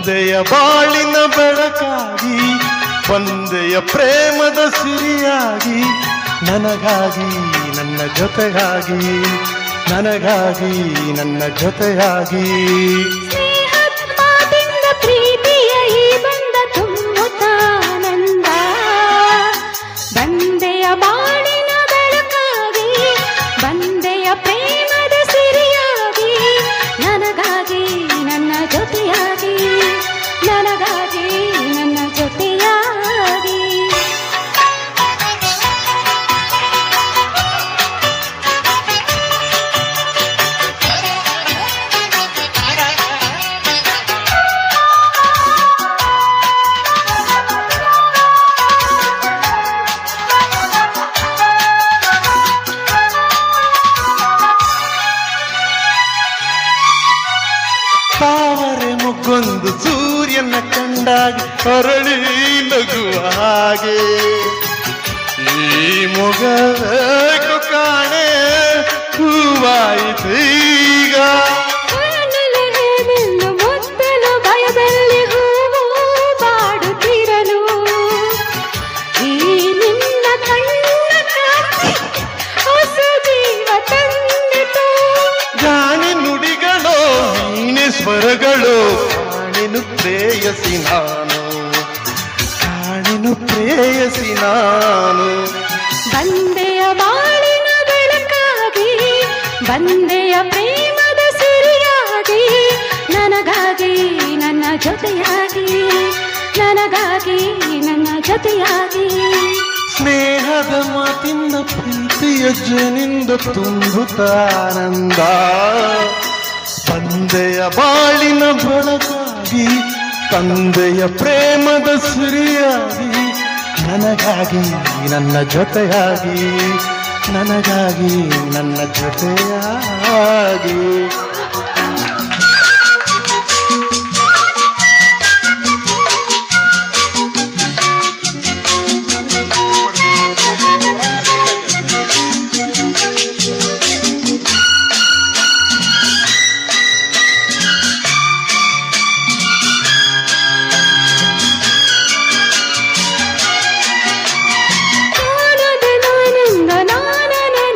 ಬಂದೆಯ ಬಾಳಿನ ಬೆಳಕಾಗಿ ಬಂದೆಯ ಪ್ರೇಮದ ಸಿರಿಯಾಗಿ ನನಗಾಗಿ ನನ್ನ ಜೊತೆಯಾಗಿ ನನಗಾಗಿ ನನ್ನ ಜೊತೆಯಾಗಿ ಸ್ನೇಹದ ಪ್ರೀತಿಯ ಈ ಬಂದ ತುಂಬುತ್ತಾನಂದ ಬಂದೆಯ ಬಾಳಿನ ಬೆಳಕಾಗಿ ಬಂದೆಯ ಪ್ರೇಮದ ಸಿರಿಯಾಗಿ ನನಗಾಗಿ ನನ್ನ ಜೊತೆಯಾಗಿ ನನಗಾಗಿ ನನ್ನ ಜೊತೆಯಾಗಿ ತಾವರೆ ಮುಗ್ಗೊಂದು ಸೂರ್ಯನ ಕಂಡಾಗಿ ಹೊರಳಿ ನಗುವ ಹಾಗೆ ಈ ಮೊಗಬೇಕು ಕಾಣೆ ಹೂವಾಯಿತೀಗ ಮುತ್ತಲು ಭಯದಲ್ಲಿ ಹೂವು ಬಾಡುತ್ತಿರಲು ಈ ನಿನ್ನ ಕಣ್ಣ ಕಾಂತಿ ಹೊಸ ಜೀವ ತಂದಿತು ಜಾಣಿ ನುಡಿಗಳು ನೀನೆ ಸ್ವರಗಳು ಕಾಣಿನು ಪ್ರೇಯಸಿ ನಾನು ಕಾಣಿನು ಪ್ರೇಯಸಿ ನಾನು ಬಂದೆಯ ಬಾಳಿನ ಬೆಳಕಾಗಿ ಬಂದೆಯ ಪ್ರೇಮದ ಸಿರಿಯಾಗಿ ನನಗಾಗಿ ನನ್ನ ಜೊತೆಯಾಗಿ ನನಗಾಗಿ ನನ್ನ ಜೊತೆಯಾಗಿ ಸ್ನೇಹದ ಮಾತಿಂದ ಪ್ರೀತಿಯ ಜನಿಂದ ತುಂಬುತ್ತಾನಂದ ತಂದೆಯ ಬಾಳಿನ ಬೆಳಕಾಗಿ ತಂದೆಯ ಪ್ರೇಮದ ಸಿರಿಯಾಗಿ ನನಗಾಗಿ ನನ್ನ ಜೊತೆಯಾಗಿ ನನಗಾಗಿ ನನ್ನ ಜೊತೆಯಾಗಿ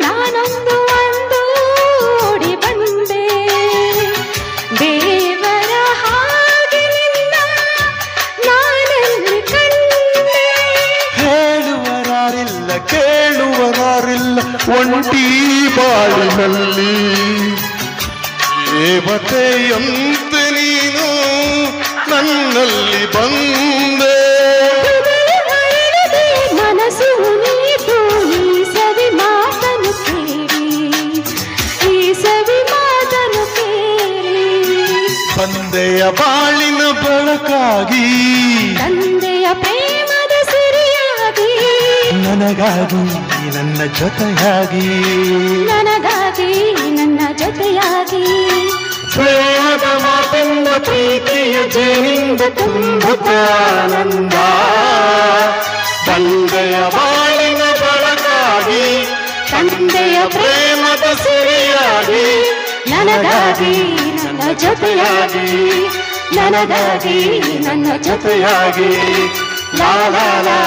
ನಾನೊಂದು ಒಂದು ಓಡಿ ಬಂದೆ ದೇವರ ಹಾಗೆ ನಿನ್ನ ನಾನಲ್ಲಿ ಕಂಡೆ ಹೇಳುವರಾರಿಲ್ಲ ಕೇಳುವರಾರಿಲ್ಲ ಒಂಟಿ ಬಾಳಿನಲ್ಲಿ ದೇವತೆಯಂತೆ ನೀನು ನನ್ನಲ್ಲಿ ಬಂದೆ ಮನಸ್ಸು ನೀತು ಈ ಸವಿ ಮಾತನು ಕೇಳಿ ಈ ಸವಿ ಮಾತನು ಕೇಳಿ ತಂದೆಯ ಬಾಳಿನ ಬೆಳಕಾಗಿ ತಂದೆಯ ಪ್ರೇಮದ ಸಿರಿಯಾಗಿ ನನಗಾಗಿ ನನ್ನ ಜೊತೆಯಾಗಿ ನನಗಾಗಿ ನನ್ನ ಜೊತೆಯಾಗಿ ಸ್ನೇಹದ ಮಾತಿಂದ ಪ್ರೀತಿಯ ಜೇನಿಂದ ತುಂಬುತ್ತಾನಂದ ತಂದೆಯ ಬಾಳಿನ ಬೆಳಕಾಗಿ ತಂದೆಯ ಪ್ರೇಮದ ಸಿರಿಯಾಗಿ ನನಗಾಗಿ ನನ್ನ ಜೊತೆಯಾಗಿ ನನಗಾಗಿ ನನ್ನ ಜೊತೆಯಾಗಿ ಲಾ ಲಾ ಲಾ